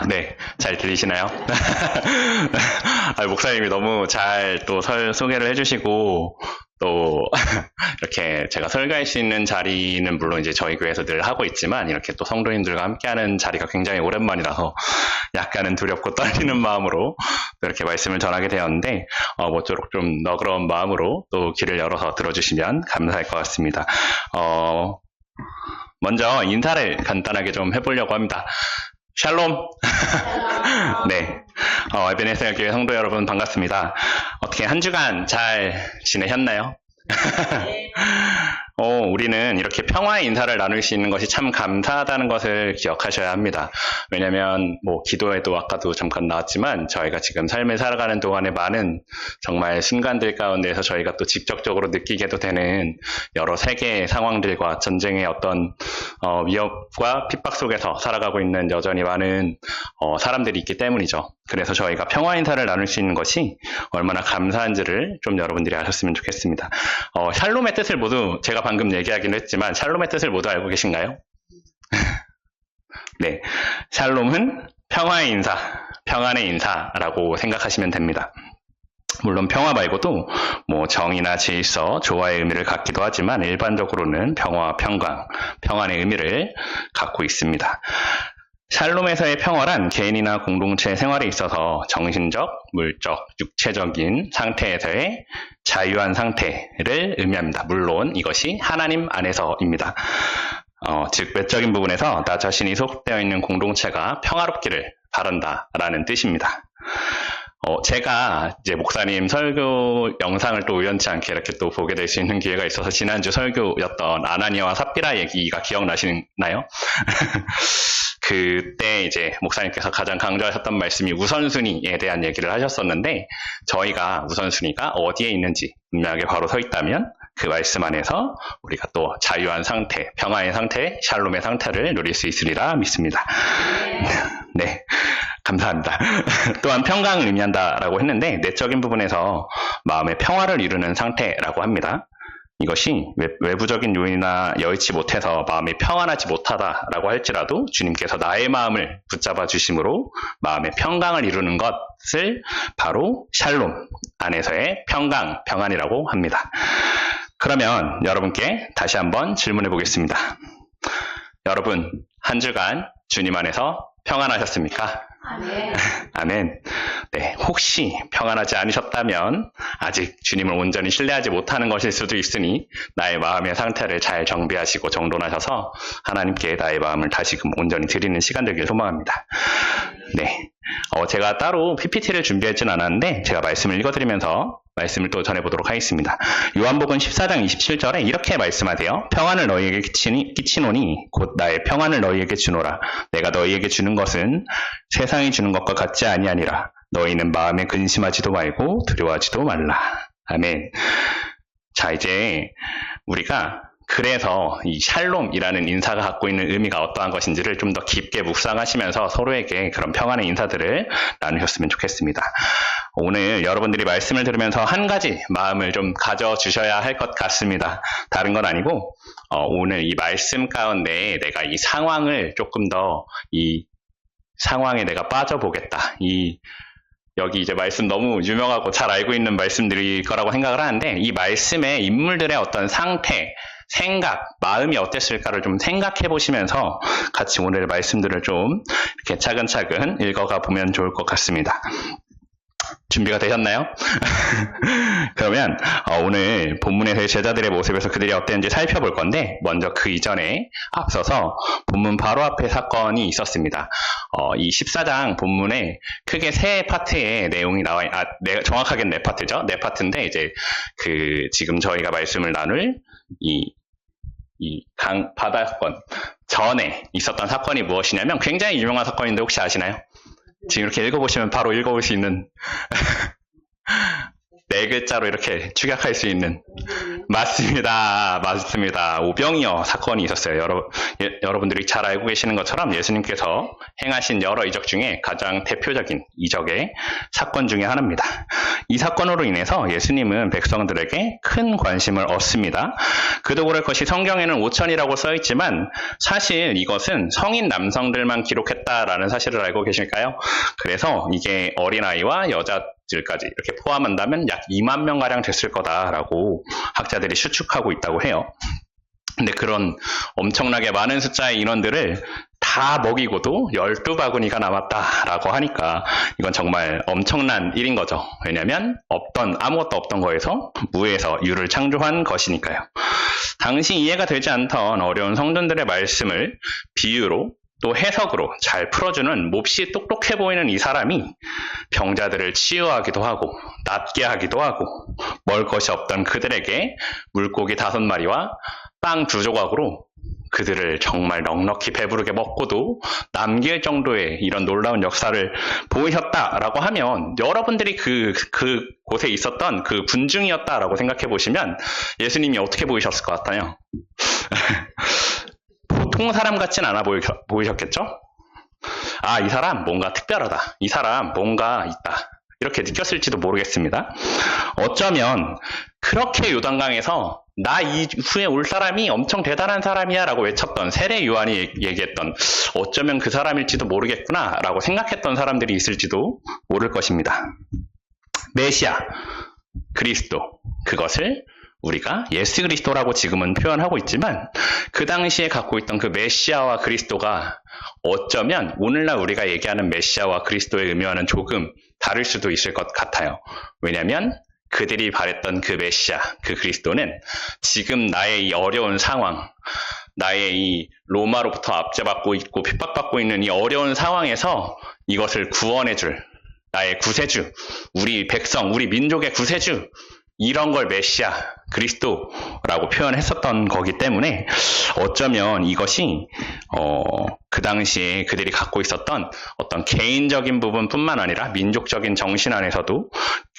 네. 잘 들리시나요? 목사님이 너무 잘 또 소개를 해주시고, 또, 이렇게 제가 설교할 수 있는 자리는 물론 이제 저희 교회에서 늘 하고 있지만, 이렇게 또 성도님들과 함께하는 자리가 굉장히 오랜만이라서, 약간은 두렵고 떨리는 마음으로 또 이렇게 말씀을 전하게 되었는데, 모쪼록 좀 너그러운 마음으로 또 길을 열어서 들어주시면 감사할 것 같습니다. 먼저 인사를 간단하게 좀 해보려고 합니다. 샬롬. 네. 에베네zer 교회 성도 여러분 반갑습니다. 어떻게 한 주간 잘 지내셨나요? 우리는 이렇게 평화의 인사를 나눌 수 있는 것이 참 감사하다는 것을 기억하셔야 합니다. 왜냐면, 기도에도 아까도 잠깐 나왔지만, 저희가 지금 삶을 살아가는 동안에 많은 정말 순간들 가운데에서 저희가 또 직접적으로 느끼게도 되는 여러 세계의 상황들과 전쟁의 어떤, 위협과 핍박 속에서 살아가고 있는 여전히 많은, 사람들이 있기 때문이죠. 그래서 저희가 평화 인사를 나눌 수 있는 것이 얼마나 감사한지를 좀 여러분들이 아셨으면 좋겠습니다. 샬롬의 뜻을 모두 제가 방금 얘기하기는 했지만 샬롬의 뜻을 모두 알고 계신가요? 네, 샬롬은 평화의 인사, 평안의 인사라고 생각하시면 됩니다. 물론 평화 말고도 정의나 질서, 조화의 의미를 갖기도 하지만 일반적으로는 평화, 평강, 평안의 의미를 갖고 있습니다. 샬롬에서의 평화란 개인이나 공동체 생활에 있어서 정신적, 물적, 육체적인 상태에서의 자유한 상태를 의미합니다. 물론 이것이 하나님 안에서입니다. 즉 외적인 부분에서 나 자신이 소속되어 있는 공동체가 평화롭기를 바란다라는 뜻입니다. 제가 이제 목사님 설교 영상을 또 우연치 않게 이렇게 또 보게 될 수 있는 기회가 있어서 지난주 설교였던 아나니아와 삽비라 얘기가 기억나시나요? 그때 이제 목사님께서 가장 강조하셨던 말씀이 우선순위에 대한 얘기를 하셨었는데, 저희가 우선순위가 어디에 있는지 분명하게 바로 서 있다면 그 말씀 안에서 우리가 또 자유한 상태, 평화의 상태, 샬롬의 상태를 누릴 수 있으리라 믿습니다. 네. 감사합니다. 또한 평강을 의미한다라고 했는데, 내적인 부분에서 마음의 평화를 이루는 상태라고 합니다. 이것이 외부적인 요인이나 여의치 못해서 마음이 평안하지 못하다라고 할지라도 주님께서 나의 마음을 붙잡아 주심으로 마음의 평강을 이루는 것을 바로 샬롬 안에서의 평강, 평안이라고 합니다. 그러면 여러분께 다시 한번 질문해 보겠습니다. 여러분, 한 주간 주님 안에서 평안하셨습니까? 아멘. 아멘. 네, 혹시 평안하지 않으셨다면 아직 주님을 온전히 신뢰하지 못하는 것일 수도 있으니 나의 마음의 상태를 잘 정비하시고 정돈하셔서 하나님께 나의 마음을 다시금 온전히 드리는 시간 되길 소망합니다. 네, 제가 따로 PPT를 준비하진 않았는데 제가 말씀을 읽어드리면서 말씀을 또 전해보도록 하겠습니다. 요한복음 14장 27절에 이렇게 말씀하세요. 평안을 너희에게 끼치노니 곧 나의 평안을 너희에게 주노라. 내가 너희에게 주는 것은 세상이 주는 것과 같지 아니하니라. 너희는 마음에 근심하지도 말고 두려워하지도 말라. 아멘. 자, 이제 우리가 그래서 이 샬롬이라는 인사가 갖고 있는 의미가 어떠한 것인지를 좀 더 깊게 묵상하시면서 서로에게 그런 평안의 인사들을 나누셨으면 좋겠습니다. 오늘 여러분들이 말씀을 들으면서 한 가지 마음을 좀 가져주셔야 할 것 같습니다. 다른 건 아니고 오늘 이 말씀 가운데 내가 이 상황을 조금 더 이 상황에 내가 빠져보겠다. 여기 이제 말씀 너무 유명하고 잘 알고 있는 말씀들일 거라고 생각을 하는데 이 말씀의 인물들의 어떤 상태, 생각, 마음이 어땠을까를 좀 생각해 보시면서 같이 오늘의 말씀들을 좀 이렇게 차근차근 읽어가 보면 좋을 것 같습니다. 준비가 되셨나요? 그러면 오늘 본문에서의 제자들의 모습에서 그들이 어땠는지 살펴볼 건데 먼저 그 이전에 앞서서 본문 바로 앞에 사건이 있었습니다. 이 14장 본문에 크게 세 파트의 내용이 정확하게는 네 파트죠. 네 파트인데 이제 지금 저희가 말씀을 나눌 바다 사건 전에 있었던 사건이 무엇이냐면 굉장히 유명한 사건인데 혹시 아시나요? 지금 이렇게 읽어보시면 바로 읽어볼 수 있는 네 글자로 이렇게 축약할 수 있는. 맞습니다. 맞습니다. 오병이어 사건이 있었어요. 여러분들이 잘 알고 계시는 것처럼 예수님께서 행하신 여러 이적 중에 가장 대표적인 이적의 사건 중에 하나입니다. 이 사건으로 인해서 예수님은 백성들에게 큰 관심을 얻습니다. 그도 그럴 것이 성경에는 5천이라고 써 있지만 사실 이것은 성인 남성들만 기록했다라는 사실을 알고 계실까요? 그래서 이게 어린아이와 여자들까지 이렇게 포함한다면 약 2만 명가량 됐을 거다라고 학자들이 추측하고 있다고 해요. 근데 그런 엄청나게 많은 숫자의 인원들을 다 먹이고도 12바구니가 남았다라고 하니까 이건 정말 엄청난 일인 거죠. 왜냐하면 아무것도 없던 거에서 무에서 유를 창조한 것이니까요. 당시 이해가 되지 않던 어려운 성도들의 말씀을 비유로 또 해석으로 잘 풀어주는 몹시 똑똑해 보이는 이 사람이 병자들을 치유하기도 하고 낫게 하기도 하고 먹을 것이 없던 그들에게 물고기 5마리와 빵 2조각으로 그들을 정말 넉넉히 배부르게 먹고도 남길 정도의 이런 놀라운 역사를 보이셨다라고 하면 여러분들이 그곳에 있었던 그 군중이었다라고 생각해 보시면 예수님이 어떻게 보이셨을 것 같아요? 보통 사람 같진 않아 보이셨겠죠? 아, 이 사람 뭔가 특별하다. 이 사람 뭔가 있다. 이렇게 느꼈을지도 모르겠습니다. 어쩌면 그렇게 요단강에서 나 이후에 올 사람이 엄청 대단한 사람이야 라고 외쳤던 세례 요한이 얘기했던 어쩌면 그 사람일지도 모르겠구나 라고 생각했던 사람들이 있을지도 모를 것입니다. 메시아, 그리스도, 그것을 우리가 예수 그리스도라고 지금은 표현하고 있지만 그 당시에 갖고 있던 그 메시아와 그리스도가 어쩌면 오늘날 우리가 얘기하는 메시아와 그리스도의 의미와는 조금 다를 수도 있을 것 같아요. 왜냐하면 그들이 바랬던 그 메시아, 그 그리스도는 지금 나의 이 어려운 상황, 나의 이 로마로부터 압제받고 있고 핍박받고 있는 이 어려운 상황에서 이것을 구원해줄 나의 구세주, 우리 백성, 우리 민족의 구세주, 이런 걸 메시아, 그리스도라고 표현했었던 거기 때문에 어쩌면 이것이 그 당시에 그들이 갖고 있었던 어떤 개인적인 부분뿐만 아니라 민족적인 정신 안에서도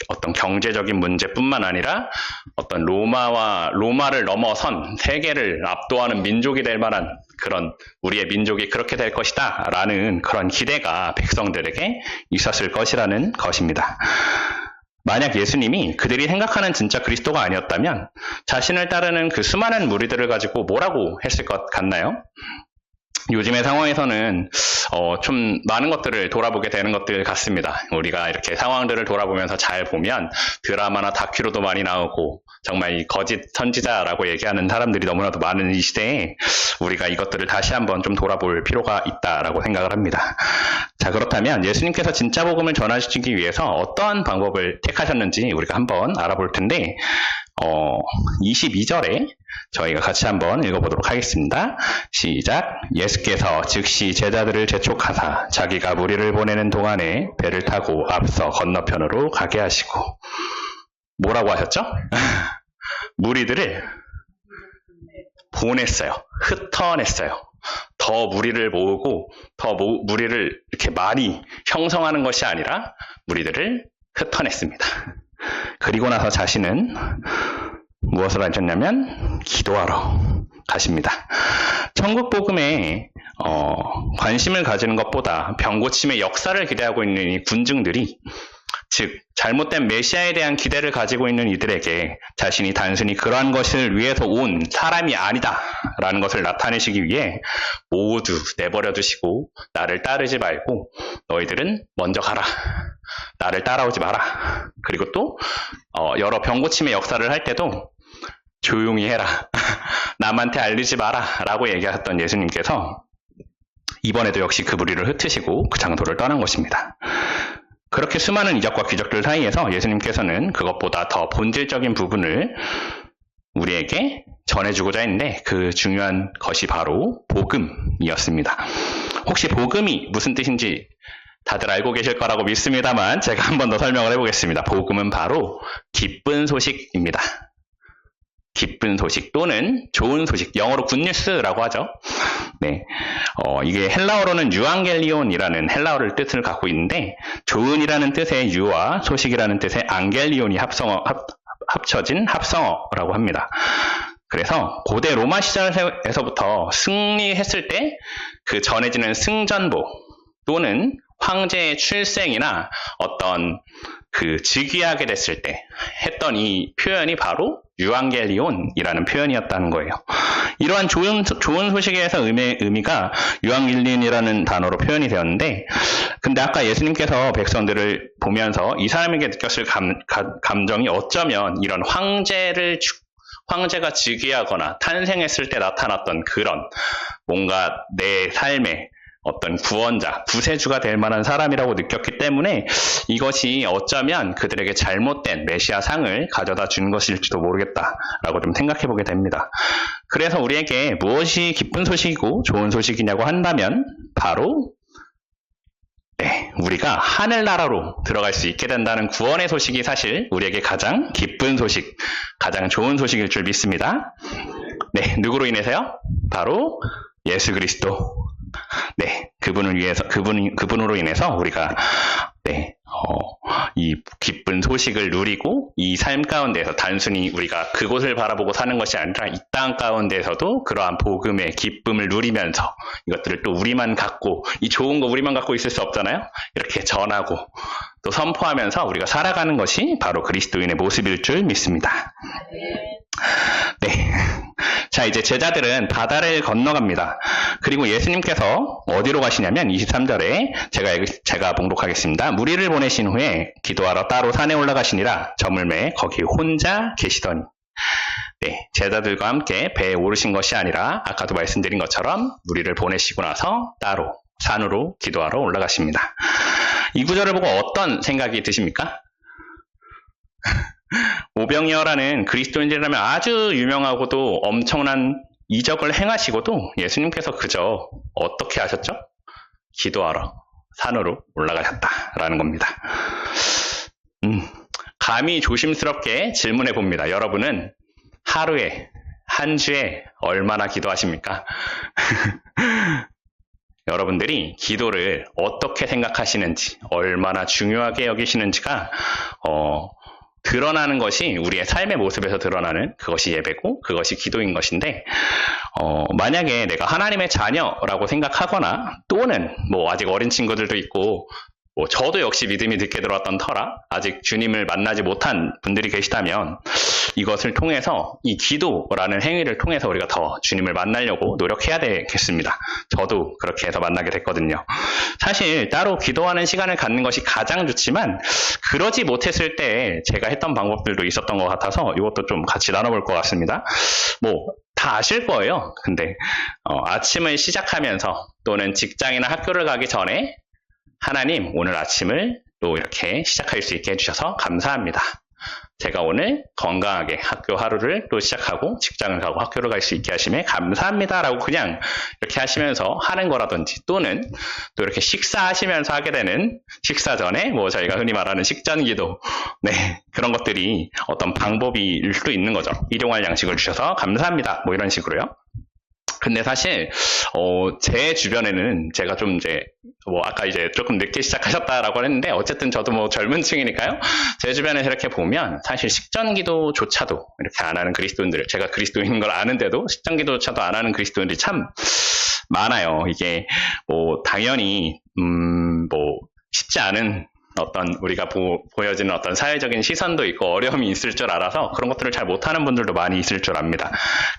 어떤 경제적인 문제뿐만 아니라 어떤 로마를 넘어선 세계를 압도하는 민족이 될 만한 그런 우리의 민족이 그렇게 될 것이다 라는 그런 기대가 백성들에게 있었을 것이라는 것입니다. 만약 예수님이 그들이 생각하는 진짜 그리스도가 아니었다면 자신을 따르는 그 수많은 무리들을 가지고 뭐라고 했을 것 같나요? 요즘의 상황에서는 좀 많은 것들을 돌아보게 되는 것들 같습니다. 우리가 이렇게 상황들을 돌아보면서 잘 보면 드라마나 다큐로도 많이 나오고 정말 이 거짓 선지자라고 얘기하는 사람들이 너무나도 많은 이 시대에 우리가 이것들을 다시 한번 좀 돌아볼 필요가 있다라고 생각을 합니다. 자, 그렇다면 예수님께서 진짜 복음을 전하시기 위해서 어떠한 방법을 택하셨는지 우리가 한번 알아볼 텐데 22절에 저희가 같이 한번 읽어보도록 하겠습니다. 시작. 예수께서 즉시 제자들을 재촉하사 자기가 무리를 보내는 동안에 배를 타고 앞서 건너편으로 가게 하시고 뭐라고 하셨죠? 무리들을 보냈어요. 흩어냈어요. 더 무리를 모으고 더 무리를 이렇게 많이 형성하는 것이 아니라 무리들을 흩어냈습니다. 그리고 나서 자신은 무엇을 하셨냐면 기도하러 가십니다. 천국 복음에 관심을 가지는 것보다 병 고침의 역사를 기대하고 있는 이 군중들이 즉 잘못된 메시아에 대한 기대를 가지고 있는 이들에게 자신이 단순히 그러한 것을 위해서 온 사람이 아니다 라는 것을 나타내시기 위해 모두 내버려 두시고 나를 따르지 말고 너희들은 먼저 가라. 나를 따라오지 마라. 그리고 또 여러 병 고침의 역사를 할 때도 조용히 해라. 남한테 알리지 마라 라고 얘기하셨던 예수님께서 이번에도 역시 그 무리를 흩으시고 그 장소를 떠난 것입니다. 그렇게 수많은 이적과 기적들 사이에서 예수님께서는 그것보다 더 본질적인 부분을 우리에게 전해주고자 했는데 그 중요한 것이 바로 복음이었습니다. 혹시 복음이 무슨 뜻인지 다들 알고 계실 거라고 믿습니다만 제가 한 번 더 설명을 해보겠습니다. 복음은 바로 기쁜 소식입니다. 기쁜 소식 또는 좋은 소식, 영어로 굿뉴스라고 하죠. 네, 이게 헬라어로는 유앙겔리온이라는 헬라어를 뜻을 갖고 있는데 좋은이라는 뜻의 유와 소식이라는 뜻의 앙겔리온이 합쳐진 합성어라고 합니다. 그래서 고대 로마 시절에서부터 승리했을 때 그 전해지는 승전보 또는 황제의 출생이나 어떤 그 즉위하게 됐을 때 했던 이 표현이 바로 유앙겔리온이라는 표현이었다는 거예요. 이러한 좋은 소식에서 의미가 유앙겔리온이라는 단어로 표현이 되었는데, 근데 아까 예수님께서 백성들을 보면서 이 사람에게 느꼈을 감정이 어쩌면 이런 황제가 즉위하거나 탄생했을 때 나타났던 그런 뭔가 내 삶에 어떤 구원자, 구세주가 될 만한 사람이라고 느꼈기 때문에 이것이 어쩌면 그들에게 잘못된 메시아 상을 가져다 준 것일지도 모르겠다라고 좀 생각해 보게 됩니다. 그래서 우리에게 무엇이 기쁜 소식이고 좋은 소식이냐고 한다면 바로 우리가 하늘나라로 들어갈 수 있게 된다는 구원의 소식이 사실 우리에게 가장 기쁜 소식, 가장 좋은 소식일 줄 믿습니다. 네, 누구로 인해서요? 바로 예수 그리스도. 네, 그분으로 인해서 우리가 이 기쁜 소식을 누리고 이 삶 가운데서 단순히 우리가 그곳을 바라보고 사는 것이 아니라 이 땅 가운데서도 그러한 복음의 기쁨을 누리면서 이것들을 또 우리만 갖고, 이 좋은 거 우리만 갖고 있을 수 없잖아요. 이렇게 전하고 또 선포하면서 우리가 살아가는 것이 바로 그리스도인의 모습일 줄 믿습니다. 네. 자, 이제 제자들은 바다를 건너갑니다. 그리고 예수님께서 어디로 가시냐면 23절에 제가 봉독하겠습니다. 무리를 보내신 후에 기도하러 따로 산에 올라가시니라. 저물매 거기 혼자 계시더니. 네, 제자들과 함께 배에 오르신 것이 아니라 아까도 말씀드린 것처럼 무리를 보내시고 나서 따로 산으로 기도하러 올라가십니다. 이 구절을 보고 어떤 생각이 드십니까? 오병이어라는 그리스도인들이라면 아주 유명하고도 엄청난 이적을 행하시고도 예수님께서 그저 어떻게 하셨죠? 기도하러 산으로 올라가셨다라는 겁니다. 감히 조심스럽게 질문해 봅니다. 여러분은 하루에, 한 주에 얼마나 기도하십니까? 여러분들이 기도를 어떻게 생각하시는지, 얼마나 중요하게 여기시는지가 드러나는 것이 우리의 삶의 모습에서 드러나는 그것이 예배고 그것이 기도인 것인데, 만약에 내가 하나님의 자녀라고 생각하거나 또는 아직 어린 친구들도 있고 저도 역시 믿음이 늦게 들어왔던 터라 아직 주님을 만나지 못한 분들이 계시다면 이것을 통해서, 이 기도라는 행위를 통해서 우리가 더 주님을 만나려고 노력해야 되겠습니다. 저도 그렇게 해서 만나게 됐거든요. 사실 따로 기도하는 시간을 갖는 것이 가장 좋지만 그러지 못했을 때 제가 했던 방법들도 있었던 것 같아서 이것도 좀 같이 나눠볼 것 같습니다. 다 아실 거예요. 근데 아침을 시작하면서 또는 직장이나 학교를 가기 전에 하나님, 오늘 아침을 또 이렇게 시작할 수 있게 해주셔서 감사합니다. 제가 오늘 건강하게 학교 하루를 또 시작하고 직장을 가고 학교를 갈 수 있게 하심에 감사합니다라고 그냥 이렇게 하시면서 하는 거라든지, 또는 또 이렇게 식사하시면서 하게 되는 식사 전에 저희가 흔히 말하는 식전기도, 네, 그런 것들이 어떤 방법일 수도 있는 거죠. 일용할 양식을 주셔서 감사합니다. 이런 식으로요. 근데 사실 제 주변에는 제가 좀 아까 조금 늦게 시작하셨다라고 했는데 어쨌든 저도 젊은 층이니까요. 제 주변에서 이렇게 보면 사실 식전기도조차도 이렇게 안 하는 그리스도인들, 제가 그리스도인인 걸 아는데도 식전기도조차도 안 하는 그리스도인들이 참 많아요. 이게 당연히 쉽지 않은 어떤 우리가 보여지는 어떤 사회적인 시선도 있고 어려움이 있을 줄 알아서 그런 것들을 잘 못하는 분들도 많이 있을 줄 압니다.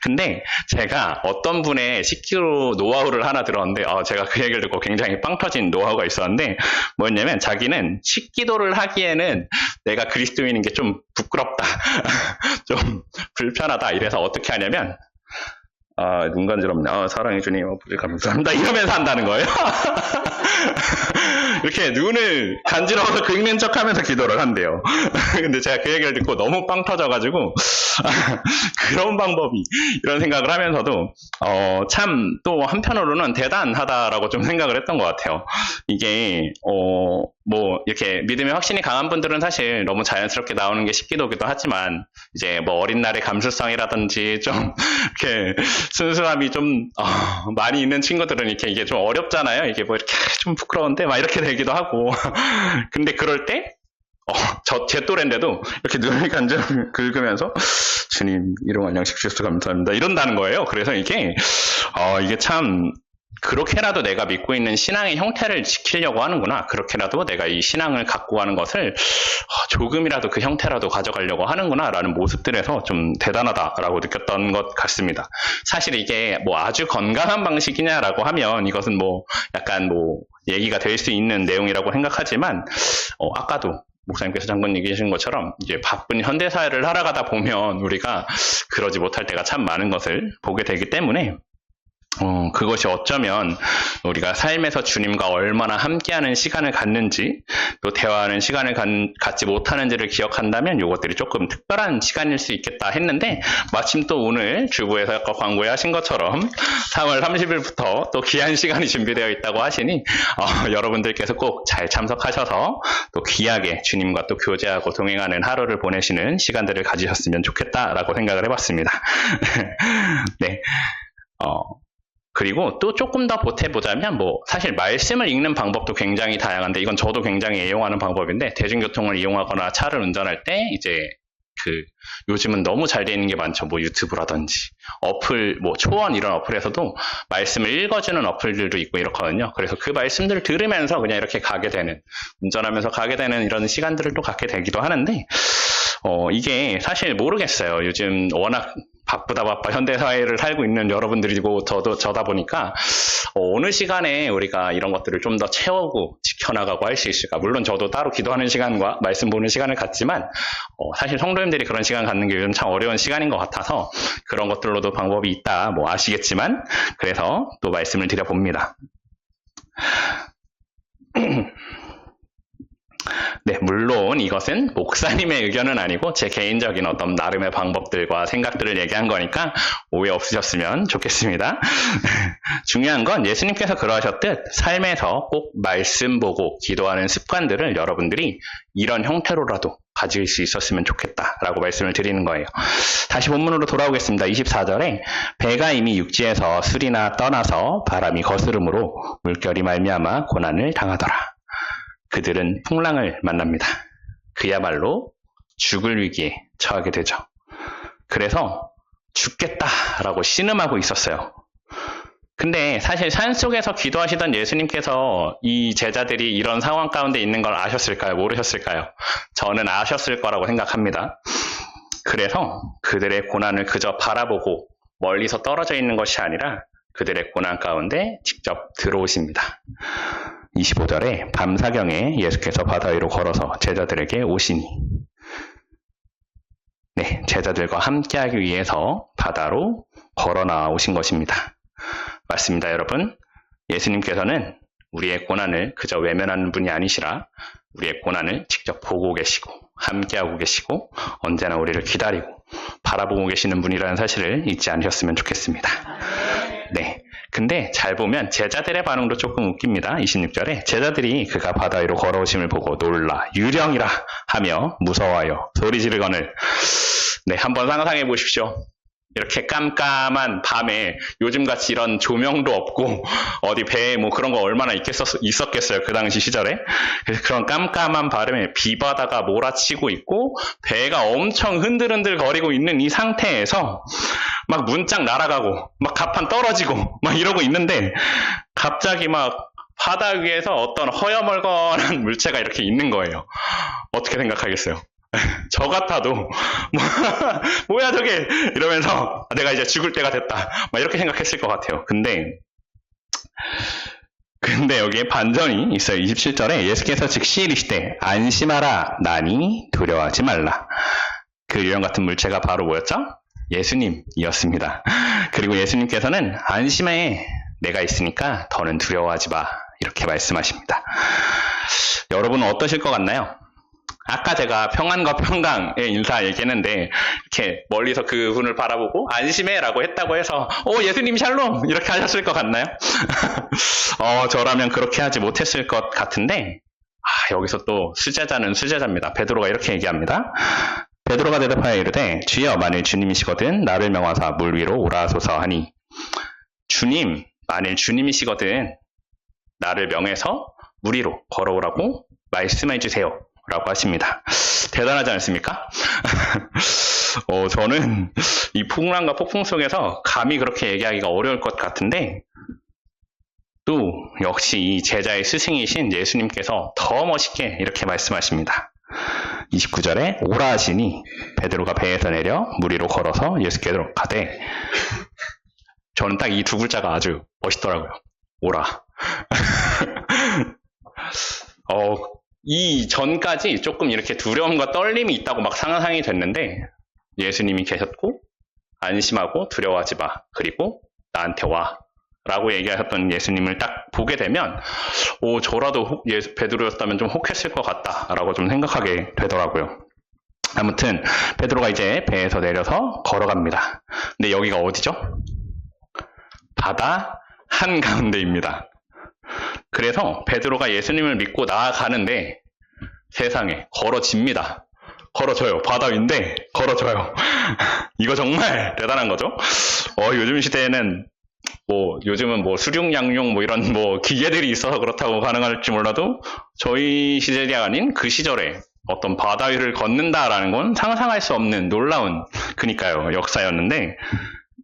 근데 제가 어떤 분의 식기도 노하우를 하나 들었는데 제가 그 얘기를 듣고 굉장히 빵 터진 노하우가 있었는데, 뭐였냐면 자기는 식기도를 하기에는 내가 그리스도인인 게 좀 부끄럽다 좀 불편하다, 이래서 어떻게 하냐면 눈 간지럽네. 사랑해 주님, 감사합니다. 이러면서 한다는 거예요. 이렇게 눈을 간지러워서 긁는 척 하면서 기도를 한대요. 근데 제가 그 얘기를 듣고 너무 빵 터져가지고, 그런 방법이, 이런 생각을 하면서도, 참, 또 한편으로는 대단하다라고 좀 생각을 했던 것 같아요. 이게, 뭐, 이렇게 믿음의 확신이 강한 분들은 사실 너무 자연스럽게 나오는 게 쉽기도 하기도 하지만, 이제 뭐 어린 날의 감수성이라든지 좀, 이렇게 순수함이 좀, 많이 있는 친구들은 이게 좀 어렵잖아요. 이게 뭐 이렇게 좀 부끄러운데, 막 이렇게 되기도 하고. 근데 그럴 때, 제 또래인데도 이렇게 눈을 간절 긁으면서 주님 일용할 양식 주셔서 감사합니다 이런다는 거예요. 그래서 이게 참 그렇게라도 내가 믿고 있는 신앙의 형태를 지키려고 하는구나. 그렇게라도 내가 이 신앙을 갖고 가는 것을 조금이라도 그 형태라도 가져가려고 하는구나 라는 모습들에서 좀 대단하다라고 느꼈던 것 같습니다. 사실 이게 뭐 아주 건강한 방식이냐라고 하면 이것은 뭐 약간 뭐 얘기가 될 수 있는 내용이라고 생각하지만 아까도 목사님께서 잠깐 얘기하신 것처럼 이제 바쁜 현대사회를 살아가다 보면 우리가 그러지 못할 때가 참 많은 것을 보게 되기 때문에 그것이 어쩌면 우리가 삶에서 주님과 얼마나 함께하는 시간을 갖는지 또 대화하는 시간을 갖지 못하는지를 기억한다면 이것들이 조금 특별한 시간일 수 있겠다 했는데 마침 또 오늘 주부에서 아까 광고에 하신 것처럼 3월 30일부터 또 귀한 시간이 준비되어 있다고 하시니 여러분들께서 꼭 잘 참석하셔서 또 귀하게 주님과 또 교제하고 동행하는 하루를 보내시는 시간들을 가지셨으면 좋겠다라고 생각을 해봤습니다. 네. 그리고 또 조금 더 보태보자면 뭐 사실 말씀을 읽는 방법도 굉장히 다양한데 이건 저도 굉장히 애용하는 방법인데 대중교통을 이용하거나 차를 운전할 때 이제 요즘은 너무 잘 돼 있는 게 많죠. 뭐 유튜브라든지 어플, 뭐 초원 이런 어플에서도 말씀을 읽어주는 어플들도 있고 이렇거든요. 그래서 그 말씀들을 들으면서 그냥 이렇게 가게 되는, 운전하면서 가게 되는 이런 시간들을 또 갖게 되기도 하는데 이게 사실 모르겠어요. 요즘 워낙 바쁘다 현대사회를 살고 있는 여러분들이고 저다 보니까 어느 시간에 우리가 이런 것들을 좀 더 채우고 지켜나가고 할 수 있을까. 물론 저도 따로 기도하는 시간과 말씀 보는 시간을 갖지만 사실 성도님들이 그런 시간 갖는 게 요즘 참 어려운 시간인 것 같아서 그런 것들로도 방법이 있다 뭐 아시겠지만 그래서 또 말씀을 드려봅니다. 네, 물론 이것은 목사님의 의견은 아니고 제 개인적인 어떤 나름의 방법들과 생각들을 얘기한 거니까 오해 없으셨으면 좋겠습니다. 중요한 건 예수님께서 그러하셨듯 삶에서 꼭 말씀 보고 기도하는 습관들을 여러분들이 이런 형태로라도 가질 수 있었으면 좋겠다라고 말씀을 드리는 거예요. 다시 본문으로 돌아오겠습니다. 24절에 배가 이미 육지에서 술이나 떠나서 바람이 거스름으로 물결이 말미암아 고난을 당하더라. 그들은 풍랑을 만납니다. 그야말로 죽을 위기에 처하게 되죠. 그래서 죽겠다라고 신음하고 있었어요. 근데 사실 산속에서 기도하시던 예수님께서 이 제자들이 이런 상황 가운데 있는 걸 아셨을까요? 모르셨을까요? 저는 아셨을 거라고 생각합니다. 그래서 그들의 고난을 그저 바라보고 멀리서 떨어져 있는 것이 아니라 그들의 고난 가운데 직접 들어오십니다. 25절에 밤사경에 예수께서 바다 위로 걸어서 제자들에게 오시니 네, 제자들과 함께하기 위해서 바다로 걸어 나오신 것입니다. 맞습니다, 여러분. 예수님께서는 우리의 고난을 그저 외면하는 분이 아니시라 우리의 고난을 직접 보고 계시고 함께하고 계시고 언제나 우리를 기다리고 바라보고 계시는 분이라는 사실을 잊지 않으셨으면 좋겠습니다. 네. 근데 잘 보면 제자들의 반응도 조금 웃깁니다. 26절에 제자들이 그가 바다 위로 걸어오심을 보고 놀라 유령이라 하며 무서워하여 소리 지르거늘. 네, 한번 상상해 보십시오. 이렇게 깜깜한 밤에 요즘같이 이런 조명도 없고 어디 배에 뭐 그런 거 얼마나 있었겠어요. 그 당시 시절에. 그래서 그런 깜깜한 밤에 비바다가 몰아치고 있고 배가 엄청 흔들흔들 거리고 있는 이 상태에서 막 문짝 날아가고 막 갑판 떨어지고 막 이러고 있는데 갑자기 막 바다 위에서 어떤 허여멀건한 물체가 이렇게 있는 거예요. 어떻게 생각하겠어요? 저 같아도 뭐야 저게 이러면서 내가 이제 죽을 때가 됐다 막 이렇게 생각했을 것 같아요. 근데 여기에 반전이 있어요. 27절에 예수께서 즉시 이르시되 안심하라 나니 두려워하지 말라. 그 유령 같은 물체가 바로 뭐였죠? 예수님이었습니다. 그리고 예수님께서는 안심해 내가 있으니까 더는 두려워하지 마 이렇게 말씀하십니다. 여러분은 어떠실 것 같나요? 아까 제가 평안과 평강의 인사 얘기했는데 이렇게 멀리서 그분을 바라보고 안심해라고 했다고 해서 예수님 샬롬 이렇게 하셨을 것 같나요? 저라면 그렇게 하지 못했을 것 같은데 여기서 또 수제자는 수제자입니다. 베드로가 이렇게 얘기합니다. 베드로가 대답하여 이르되 주여 만일 주님이시거든 나를 명하사 물 위로 오라 하소서 하니 주님 만일 주님이시거든 나를 명해서 물 위로 걸어오라고 말씀해 주세요 라고 하십니다. 대단하지 않습니까? 저는 이 풍랑과 폭풍 속에서 감히 그렇게 얘기하기가 어려울 것 같은데 또 역시 이 제자의 스승이신 예수님께서 더 멋있게 이렇게 말씀하십니다. 29절에 오라 하시니 베드로가 배에서 내려 물 위로 걸어서 예수께로 가되 저는 딱 이 두 글자가 아주 멋있더라고요. 오라. 이 전까지 조금 이렇게 두려움과 떨림이 있다고 막 상상이 됐는데 예수님이 계셨고 안심하고 두려워하지 마. 그리고 나한테 와. 라고 얘기하셨던 예수님을 딱 보게 되면 저라도 베드로였다면 좀 혹했을 것 같다 라고 좀 생각하게 되더라고요. 아무튼 베드로가 이제 배에서 내려서 걸어갑니다. 근데 여기가 어디죠? 바다 한가운데입니다. 그래서 베드로가 예수님을 믿고 나아가는데 세상에 걸어집니다. 걸어져요. 바다 위인데 걸어져요. 이거 정말 대단한 거죠. 요즘 시대에는 요즘은 수륙, 양용 이런 기계들이 있어서 그렇다고 가능할지 몰라도 저희 시절이 아닌 그 시절에 어떤 바다 위를 걷는다라는 건 상상할 수 없는 놀라운 그니까요 역사였는데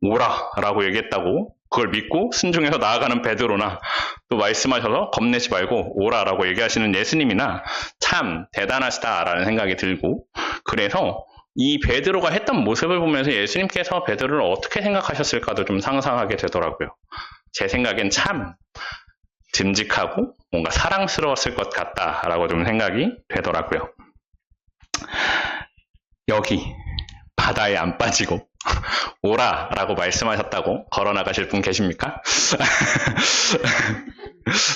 오라라고 얘기했다고 그걸 믿고 순종해서 나아가는 베드로나 또 말씀하셔서 겁내지 말고 오라라고 얘기하시는 예수님이나 참 대단하시다라는 생각이 들고 그래서 이 베드로가 했던 모습을 보면서 예수님께서 베드로를 어떻게 생각하셨을까도 좀 상상하게 되더라고요. 제 생각엔 참 듬직하고 뭔가 사랑스러웠을 것 같다라고 좀 생각이 되더라고요. 여기 바다에 안 빠지고 오라라고 말씀하셨다고 걸어나가실 분 계십니까?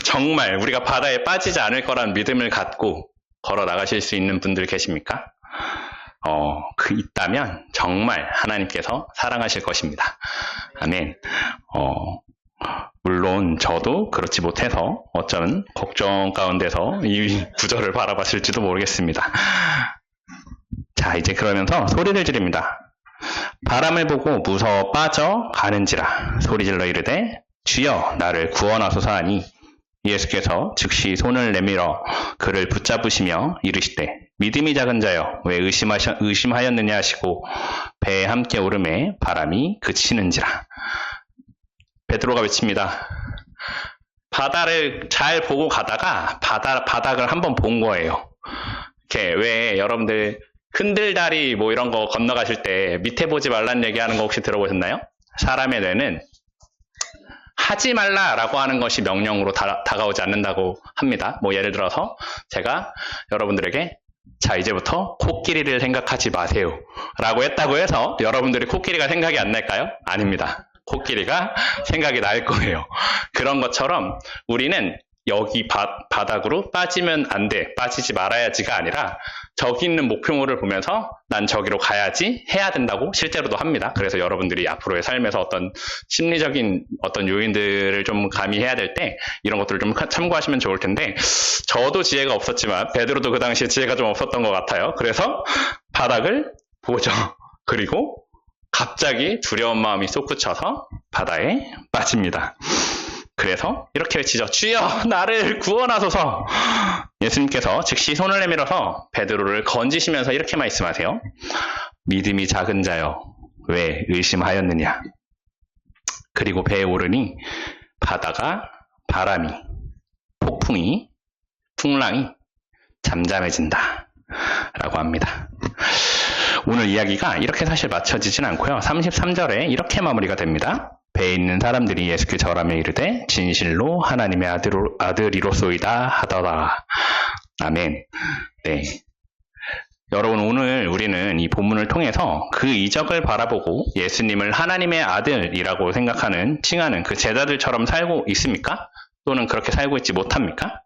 정말 우리가 바다에 빠지지 않을 거란 믿음을 갖고 걸어나가실 수 있는 분들 계십니까? 있다면 정말 하나님께서 사랑하실 것입니다. 아멘. 물론 저도 그렇지 못해서 어쩌면 걱정 가운데서 이 구절을 바라봤을지도 모르겠습니다. 자, 이제 그러면서 소리를 지릅니다. 바람을 보고 무서워 빠져 가는지라 소리질러 이르되 주여 나를 구원하소서 하니 예수께서 즉시 손을 내밀어 그를 붙잡으시며 이르시되 믿음이 작은 자여 왜 의심하였느냐 하시고 배에 함께 오름에 바람이 그치는지라. 베드로가 외칩니다. 바다를 잘 보고 가다가 바닥을 한번 본 거예요. 이렇게 왜 여러분들 흔들다리 이런 거 건너가실 때 밑에 보지 말라는 얘기하는 거 혹시 들어보셨나요? 사람의 뇌는 하지 말라라고 하는 것이 명령으로 다가오지 않는다고 합니다. 예를 들어서 제가 여러분들에게 자 이제부터 코끼리를 생각하지 마세요 라고 했다고 해서 여러분들이 코끼리가 생각이 안 날까요? 아닙니다. 코끼리가 생각이 날 거예요. 그런 것처럼 우리는 여기 바닥으로 빠지면 안 돼, 빠지지 말아야지가 아니라 저기 있는 목표물을 보면서 난 저기로 가야지 해야 된다고 실제로도 합니다. 그래서 여러분들이 앞으로의 삶에서 어떤 심리적인 어떤 요인들을 좀 가미해야 될 때 이런 것들을 좀 참고하시면 좋을 텐데 저도 지혜가 없었지만 베드로도 그 당시에 지혜가 좀 없었던 것 같아요. 그래서 바닥을 보죠. 그리고 갑자기 두려운 마음이 솟구쳐서 바다에 빠집니다. 그래서 이렇게 외치죠. 주여 나를 구원하소서. 예수님께서 즉시 손을 내밀어서 베드로를 건지시면서 이렇게 말씀하세요. 믿음이 작은 자여 왜 의심하였느냐. 그리고 배에 오르니 바다가 바람이 폭풍이 풍랑이 잠잠해진다 라고 합니다. 오늘 이야기가 이렇게 사실 맞춰지진 않고요. 33절에 이렇게 마무리가 됩니다. 배에 있는 사람들이 예수께 절하며 이르되 진실로 하나님의 아들이로소이다 하더라. 아멘. 네. 여러분 오늘 우리는 이 본문을 통해서 그 이적을 바라보고 예수님을 하나님의 아들이라고 생각하는 칭하는 그 제자들처럼 살고 있습니까? 또는 그렇게 살고 있지 못합니까?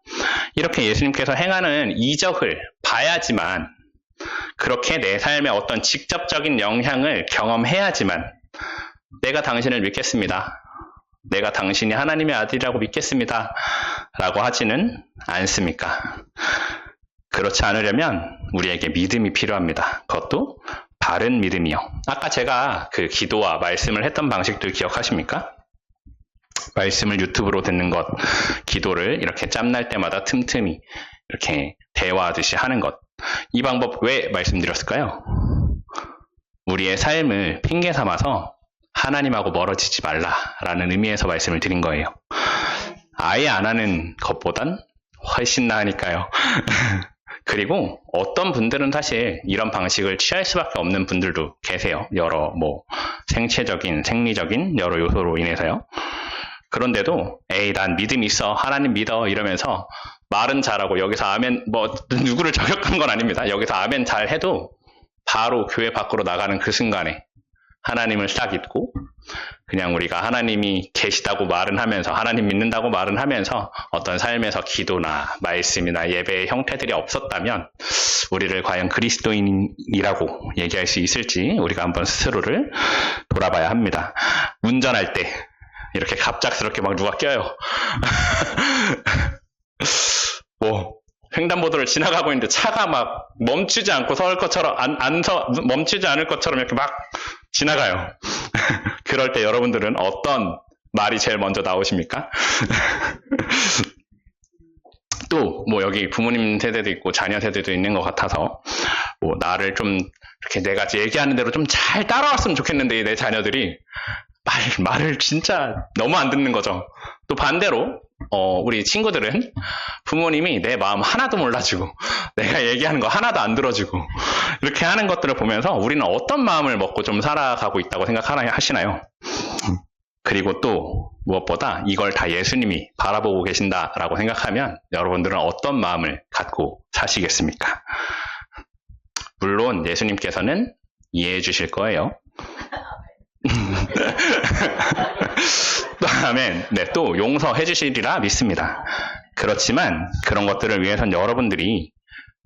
이렇게 예수님께서 행하는 이적을 봐야지만, 그렇게 내 삶에 어떤 직접적인 영향을 경험해야지만 내가 당신을 믿겠습니다. 내가 당신이 하나님의 아들이라고 믿겠습니다. 라고 하지는 않습니까? 그렇지 않으려면 우리에게 믿음이 필요합니다. 그것도 바른 믿음이요. 아까 제가 그 기도와 말씀을 했던 방식들 기억하십니까? 말씀을 유튜브로 듣는 것, 기도를 이렇게 짬날 때마다 틈틈이 이렇게 대화하듯이 하는 것. 이 방법 왜 말씀드렸을까요? 우리의 삶을 핑계 삼아서 하나님하고 멀어지지 말라라는 의미에서 말씀을 드린 거예요. 아예 안 하는 것보단 훨씬 나으니까요. 그리고 어떤 분들은 사실 이런 방식을 취할 수밖에 없는 분들도 계세요. 여러 생체적인, 생리적인 여러 요소로 인해서요. 그런데도 난 믿음이 있어, 하나님 믿어 이러면서 말은 잘하고 여기서 아멘, 누구를 저격한 건 아닙니다. 여기서 아멘 잘 해도 바로 교회 밖으로 나가는 그 순간에 하나님을 싹 잊고 그냥 우리가 하나님이 계시다고 말은 하면서, 하나님 믿는다고 말은 하면서 어떤 삶에서 기도나 말씀이나 예배의 형태들이 없었다면 우리를 과연 그리스도인이라고 얘기할 수 있을지 우리가 한번 스스로를 돌아봐야 합니다. 운전할 때 이렇게 갑작스럽게 막 누가 껴요. 횡단보도를 지나가고 있는데 차가 막 멈추지 않고 설 것처럼, 멈추지 않을 것처럼 이렇게 막 지나가요. 그럴 때 여러분들은 어떤 말이 제일 먼저 나오십니까? 또, 여기 부모님 세대도 있고 자녀 세대도 있는 것 같아서, 나를 좀, 이렇게 내가 얘기하는 대로 좀 잘 따라왔으면 좋겠는데, 내 자녀들이 말을 진짜 너무 안 듣는 거죠. 또 반대로, 우리 친구들은 부모님이 내 마음 하나도 몰라주고 내가 얘기하는 거 하나도 안 들어주고 이렇게 하는 것들을 보면서 우리는 어떤 마음을 먹고 좀 살아가고 있다고 생각하시나요? 그리고 또 무엇보다 이걸 다 예수님이 바라보고 계신다라고 생각하면 여러분들은 어떤 마음을 갖고 사시겠습니까? 물론 예수님께서는 이해해 주실 거예요. 아멘. 네, 또 용서해 주시리라 믿습니다. 그렇지만 그런 것들을 위해선 여러분들이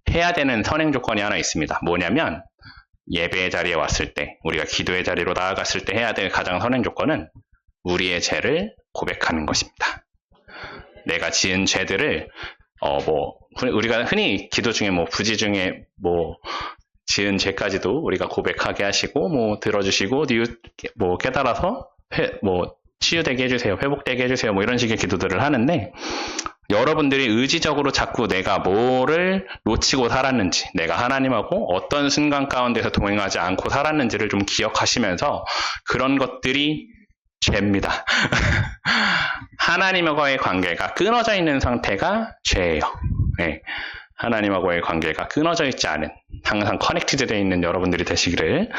해야 되는 선행 조건이 하나 있습니다. 뭐냐면 예배의 자리에 왔을 때, 우리가 기도의 자리로 나아갔을 때 해야 될 가장 선행 조건은 우리의 죄를 고백하는 것입니다. 내가 지은 죄들을 우리가 흔히 기도 중에 부지 중에 지은 죄까지도 우리가 고백하게 하시고 들어주시고 깨달아서 치유되게 해주세요, 회복되게 해주세요, 이런 식의 기도들을 하는데, 여러분들이 의지적으로 자꾸 내가 뭐를 놓치고 살았는지, 내가 하나님하고 어떤 순간 가운데서 동행하지 않고 살았는지를 좀 기억하시면서 그런 것들이 죄입니다. 하나님과의 관계가 끊어져 있는 상태가 죄예요. 네. 하나님하고의 관계가 끊어져 있지 않은, 항상 커넥티드 되어 있는 여러분들이 되시기를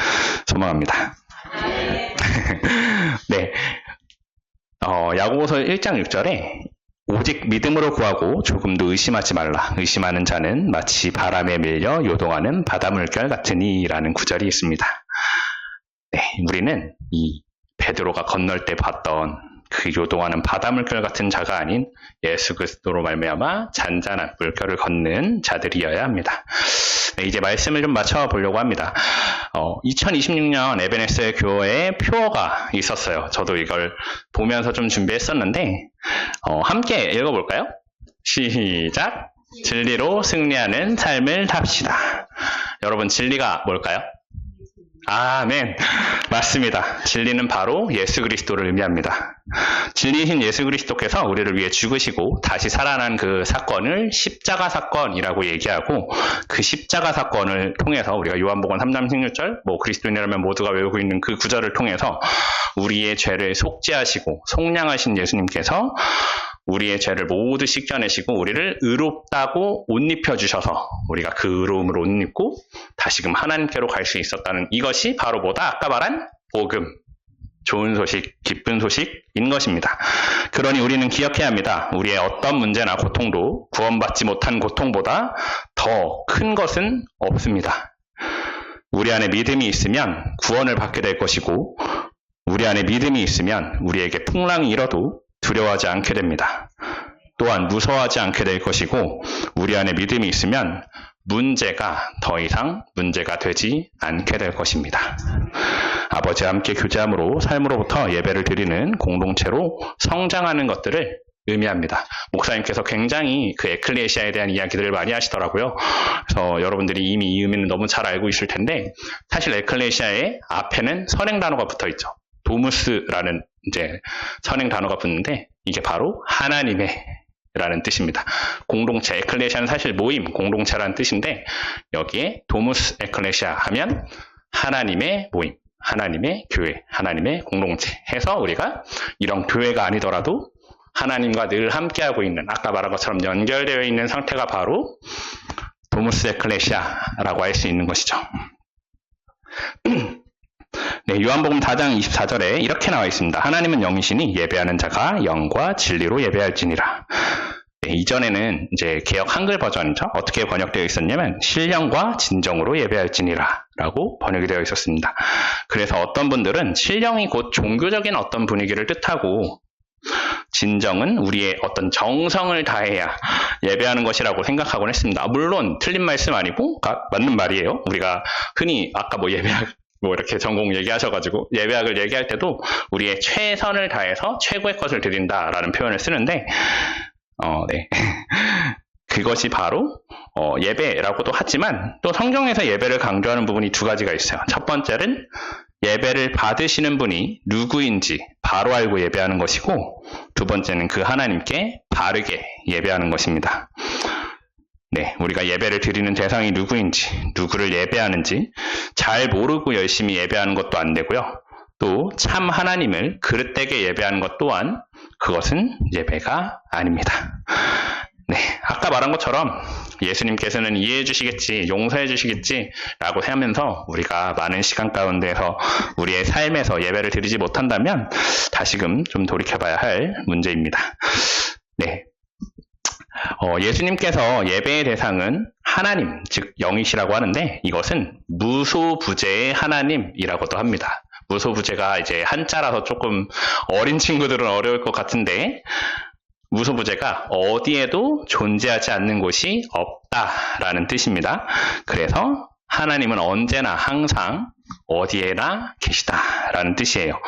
소망합니다. 네. 야고보서 1장 6절에 오직 믿음으로 구하고 조금도 의심하지 말라. 의심하는 자는 마치 바람에 밀려 요동하는 바닷물결 같으니 라는 구절이 있습니다. 네, 우리는 이 베드로가 건널 때 봤던 그 요동하는 바닷물결 같은 자가 아닌 예수 그리스도로 말미암아 잔잔한 물결을 걷는 자들이어야 합니다. 네, 이제 말씀을 좀 맞춰보려고 합니다. 2026년 에베네스 교회에 표어가 있었어요. 저도 이걸 보면서 좀 준비했었는데 함께 읽어볼까요? 시작! 진리로 승리하는 삶을 삽시다. 여러분, 진리가 뭘까요? 아멘. 맞습니다. 진리는 바로 예수 그리스도를 의미합니다. 진리이신 예수 그리스도께서 우리를 위해 죽으시고 다시 살아난 그 사건을 십자가 사건이라고 얘기하고, 그 십자가 사건을 통해서 우리가 요한복음 3장 16절, 그리스도인이라면 모두가 외우고 있는 그 구절을 통해서 우리의 죄를 속죄하시고 속량하신 예수님께서 우리의 죄를 모두 씻겨내시고 우리를 의롭다고 옷 입혀주셔서 우리가 그 의로움을 옷 입고 다시금 하나님께로 갈 수 있었다는, 이것이 바로 뭐다? 아까 말한 복음, 좋은 소식, 기쁜 소식인 것입니다. 그러니 우리는 기억해야 합니다. 우리의 어떤 문제나 고통도 구원받지 못한 고통보다 더 큰 것은 없습니다. 우리 안에 믿음이 있으면 구원을 받게 될 것이고, 우리 안에 믿음이 있으면 우리에게 풍랑이 일어도 두려워하지 않게 됩니다. 또한 무서워하지 않게 될 것이고, 우리 안에 믿음이 있으면 문제가 더 이상 문제가 되지 않게 될 것입니다. 아버지와 함께 교제함으로 삶으로부터 예배를 드리는 공동체로 성장하는 것들을 의미합니다. 목사님께서 굉장히 그 에클레시아에 대한 이야기들을 많이 하시더라고요. 그래서 여러분들이 이미 이 의미는 너무 잘 알고 있을 텐데, 사실 에클레시아의 앞에는 선행 단어가 붙어 있죠. 도무스라는 이제 선행 단어가 붙는데, 이게 바로 하나님의 라는 뜻입니다. 공동체, 에클레시아는 사실 모임, 공동체라는 뜻인데, 여기에 도무스 에클레시아 하면 하나님의 모임, 하나님의 교회, 하나님의 공동체 해서 우리가 이런 교회가 아니더라도 하나님과 늘 함께하고 있는, 아까 말한 것처럼 연결되어 있는 상태가 바로 도무스 에클레시아라고 할 수 있는 것이죠. 네, 요한복음 4장 24절에 이렇게 나와 있습니다. 하나님은 영이시니 예배하는 자가 영과 진리로 예배할지니라. 네, 이전에는 이제 개역 한글 버전이죠. 어떻게 번역되어 있었냐면 신령과 진정으로 예배할지니라 라고 번역이 되어 있었습니다. 그래서 어떤 분들은 신령이 곧 종교적인 어떤 분위기를 뜻하고, 진정은 우리의 어떤 정성을 다해야 예배하는 것이라고 생각하곤 했습니다. 물론 틀린 말씀 아니고 맞는 말이에요. 우리가 흔히 아까 예배학 이렇게 전공 얘기하셔가지고 예배학을 얘기할 때도 우리의 최선을 다해서 최고의 것을 드린다라는 표현을 쓰는데, 네. 그것이 바로 예배라고도 하지만, 또 성경에서 예배를 강조하는 부분이 두 가지가 있어요. 첫 번째는 예배를 받으시는 분이 누구인지 바로 알고 예배하는 것이고, 두 번째는 그 하나님께 바르게 예배하는 것입니다. 네, 우리가 예배를 드리는 대상이 누구인지, 누구를 예배하는지 잘 모르고 열심히 예배하는 것도 안 되고요. 또 참 하나님을 그릇되게 예배하는 것 또한 그것은 예배가 아닙니다. 네, 아까 말한 것처럼 예수님께서는 이해해 주시겠지, 용서해 주시겠지 라고 하면서 우리가 많은 시간 가운데서 우리의 삶에서 예배를 드리지 못한다면 다시금 좀 돌이켜봐야 할 문제입니다. 네, 예수님께서 예배의 대상은 하나님, 즉 영이시라고 하는데, 이것은 무소부재의 하나님이라고도 합니다. 무소부재가 이제 한자라서 조금 어린 친구들은 어려울 것 같은데, 무소부재가 어디에도 존재하지 않는 곳이 없다라는 뜻입니다. 그래서 하나님은 언제나 항상 어디에나 계시다라는 뜻이에요.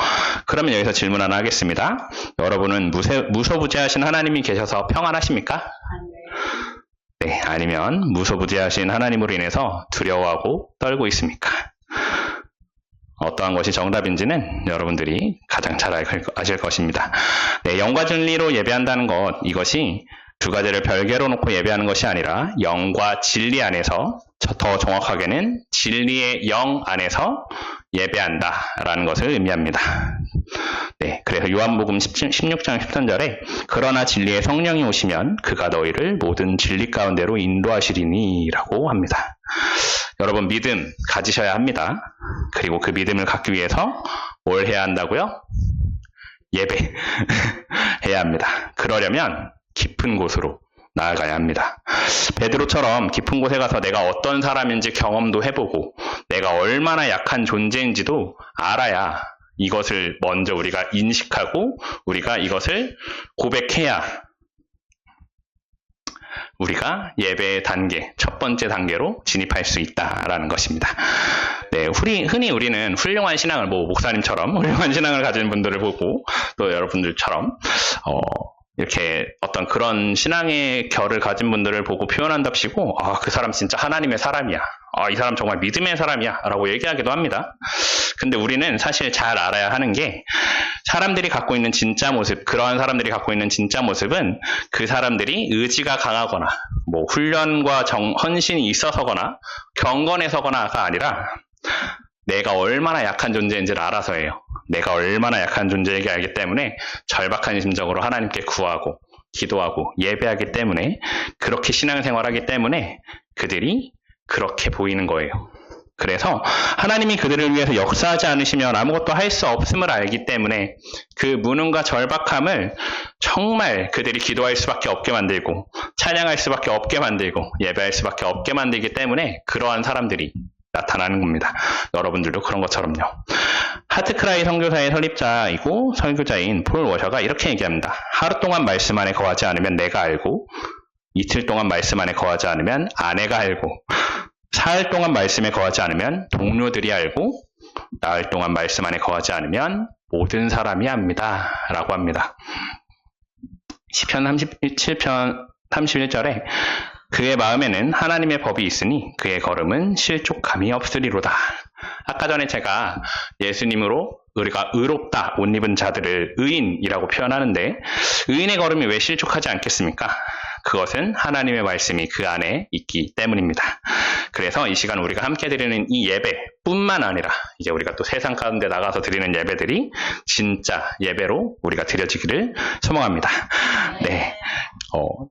그러면 여기서 질문 하나 하겠습니다. 여러분은 무소부재하신 하나님이 계셔서 평안하십니까? 네, 아니면 무소부재하신 하나님으로 인해서 두려워하고 떨고 있습니까? 어떠한 것이 정답인지는 여러분들이 가장 잘 아실 것입니다. 네, 영과 진리로 예배한다는 것, 이것이 두 가지를 별개로 놓고 예배하는 것이 아니라 영과 진리 안에서, 더 정확하게는 진리의 영 안에서 예배한다라는 것을 의미합니다. 네, 그래서 요한복음 16장 13절에 그러나 진리의 성령이 오시면 그가 너희를 모든 진리 가운데로 인도하시리니 라고 합니다. 여러분, 믿음 가지셔야 합니다. 그리고 그 믿음을 갖기 위해서 뭘 해야 한다고요? 예배 해야 합니다. 그러려면 깊은 곳으로 나아가야 합니다. 베드로처럼 깊은 곳에 가서 내가 어떤 사람인지 경험도 해보고 내가 얼마나 약한 존재인지도 알아야 이것을 먼저 우리가 인식하고 우리가 이것을 고백해야 우리가 예배의 단계, 첫 번째 단계로 진입할 수 있다라는 것입니다. 네, 흔히 우리는 훌륭한 신앙을, 목사님처럼 훌륭한 신앙을 가진 분들을 보고 또 여러분들처럼 이렇게 어떤 그런 신앙의 결을 가진 분들을 보고 표현한답시고, 그 사람 진짜 하나님의 사람이야. 이 사람 정말 믿음의 사람이야. 라고 얘기하기도 합니다. 근데 우리는 사실 잘 알아야 하는 게, 사람들이 갖고 있는 진짜 모습, 그러한 사람들이 갖고 있는 진짜 모습은 그 사람들이 의지가 강하거나, 훈련과 헌신이 있어서거나, 경건해서거나가 아니라, 내가 얼마나 약한 존재인지를 알아서예요. 내가 얼마나 약한 존재이기 알기 때문에 절박한 심정으로 하나님께 구하고 기도하고 예배하기 때문에, 그렇게 신앙생활하기 때문에 그들이 그렇게 보이는 거예요. 그래서 하나님이 그들을 위해서 역사하지 않으시면 아무것도 할 수 없음을 알기 때문에 그 무능과 절박함을 정말 그들이 기도할 수밖에 없게 만들고 찬양할 수밖에 없게 만들고 예배할 수밖에 없게 만들기 때문에 그러한 사람들이 나타나는 겁니다. 여러분들도 그런 것처럼요. 하트크라이 선교사의 설립자이고 설교자인 폴 워셔가 이렇게 얘기합니다. 하루 동안 말씀 안에 거하지 않으면 내가 알고 이틀 동안 말씀 안에 거하지 않으면 아내가 알고, 사흘 동안 말씀에 거하지 않으면 동료들이 알고, 나흘 동안 말씀 안에 거하지 않으면 모든 사람이 압니다. 라고 합니다. 시편 37편 31절에 그의 마음에는 하나님의 법이 있으니 그의 걸음은 실족함이 없으리로다. 아까 전에 제가 예수님으로 우리가 의롭다 옷 입은 자들을 의인이라고 표현하는데 의인의 걸음이 왜 실족하지 않겠습니까? 그것은 하나님의 말씀이 그 안에 있기 때문입니다. 그래서 이 시간 우리가 함께 드리는 이 예배뿐만 아니라 이제 우리가 또 세상 가운데 나가서 드리는 예배들이 진짜 예배로 우리가 드려지기를 소망합니다. 네,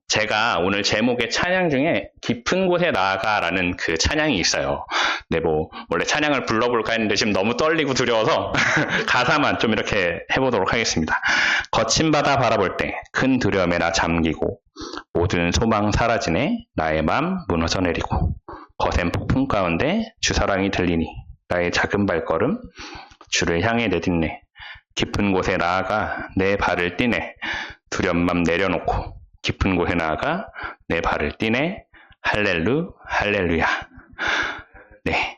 제가 오늘 제목의 찬양 중에 깊은 곳에 나아가라는 그 찬양이 있어요. 네, 원래 찬양을 불러볼까 했는데 지금 너무 떨리고 두려워서 가사만 좀 이렇게 해보도록 하겠습니다. 거친 바다 바라볼 때 큰 두려움에 나 잠기고 모든 소망 사라지네 나의 맘 무너져 내리고 거센 폭풍 가운데 주 사랑이 들리니 나의 작은 발걸음 주를 향해 내딛네 깊은 곳에 나아가 내 발을 띄네 두려운 맘 내려놓고 깊은 곳에 나아가 내 발을 띄네 할렐루야. 네,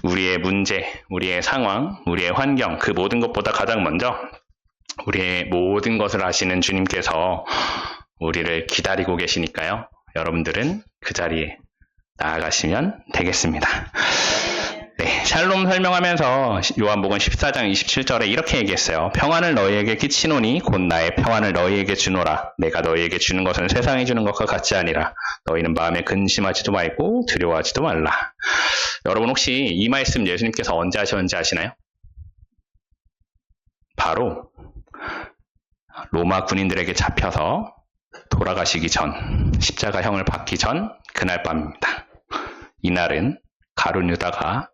우리의 문제, 우리의 상황, 우리의 환경 그 모든 것보다 가장 먼저 우리의 모든 것을 아시는 주님께서 우리를 기다리고 계시니까요. 여러분들은 그 자리에 나아가시면 되겠습니다. 네, 샬롬 설명하면서 요한복음 14장 27절에 이렇게 얘기했어요. 평안을 너희에게 끼치노니 곧 나의 평안을 너희에게 주노라. 내가 너희에게 주는 것은 세상이 주는 것과 같지 아니라 너희는 마음에 근심하지도 말고 두려워하지도 말라. 여러분 혹시 이 말씀 예수님께서 언제 하셨는지 아시나요? 바로 로마 군인들에게 잡혀서 돌아가시기 전, 십자가형을 받기 전 그날 밤입니다. 이날은 가룟 유다가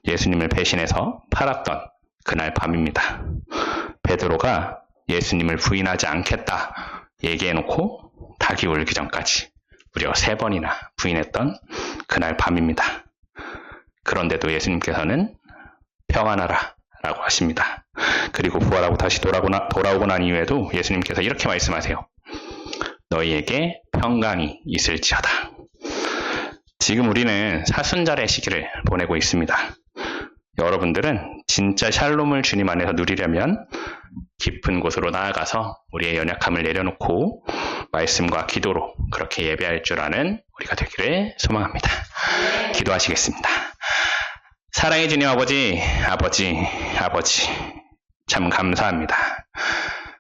예수님을 배신해서 팔았던 그날 밤입니다. 베드로가 예수님을 부인하지 않겠다 얘기해놓고 닭이 울기 전까지 무려 3번이나 부인했던 그날 밤입니다. 그런데도 예수님께서는 평안하라 라고 하십니다. 그리고 부활하고 다시 돌아오고 난 이후에도 예수님께서 이렇게 말씀하세요. 너희에게 평강이 있을지어다. 지금 우리는 사순절의 시기를 보내고 있습니다. 여러분들은 진짜 샬롬을 주님 안에서 누리려면 깊은 곳으로 나아가서 우리의 연약함을 내려놓고 말씀과 기도로 그렇게 예배할 줄 아는 우리가 되기를 소망합니다. 기도하시겠습니다. 사랑의 주님 아버지, 참 감사합니다.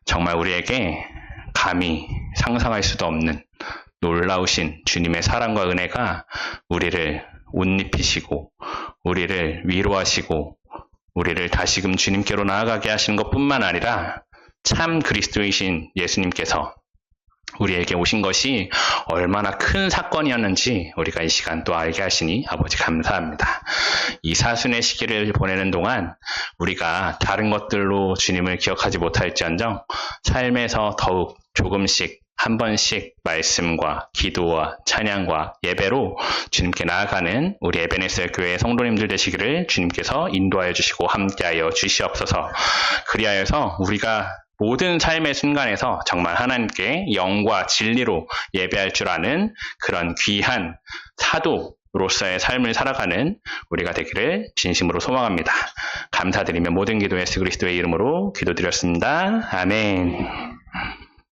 정말 우리에게 감히 상상할 수도 없는 놀라우신 주님의 사랑과 은혜가 우리를 옷 입히시고 우리를 위로하시고 우리를 다시금 주님께로 나아가게 하시는 것뿐만 아니라 참 그리스도이신 예수님께서 우리에게 오신 것이 얼마나 큰 사건이었는지 우리가 이 시간 또 알게 하시니 아버지 감사합니다. 이 사순의 시기를 보내는 동안 우리가 다른 것들로 주님을 기억하지 못할지언정 삶에서 더욱 조금씩 한 번씩 말씀과 기도와 찬양과 예배로 주님께 나아가는 우리 에베네셀 교회의 성도님들 되시기를 주님께서 인도하여 주시고 함께하여 주시옵소서. 그리하여서 우리가 모든 삶의 순간에서 정말 하나님께 영과 진리로 예배할 줄 아는 그런 귀한 사도로서의 삶을 살아가는 우리가 되기를 진심으로 소망합니다. 감사드리며 모든 기도 예수 그리스도의 이름으로 기도드렸습니다. 아멘.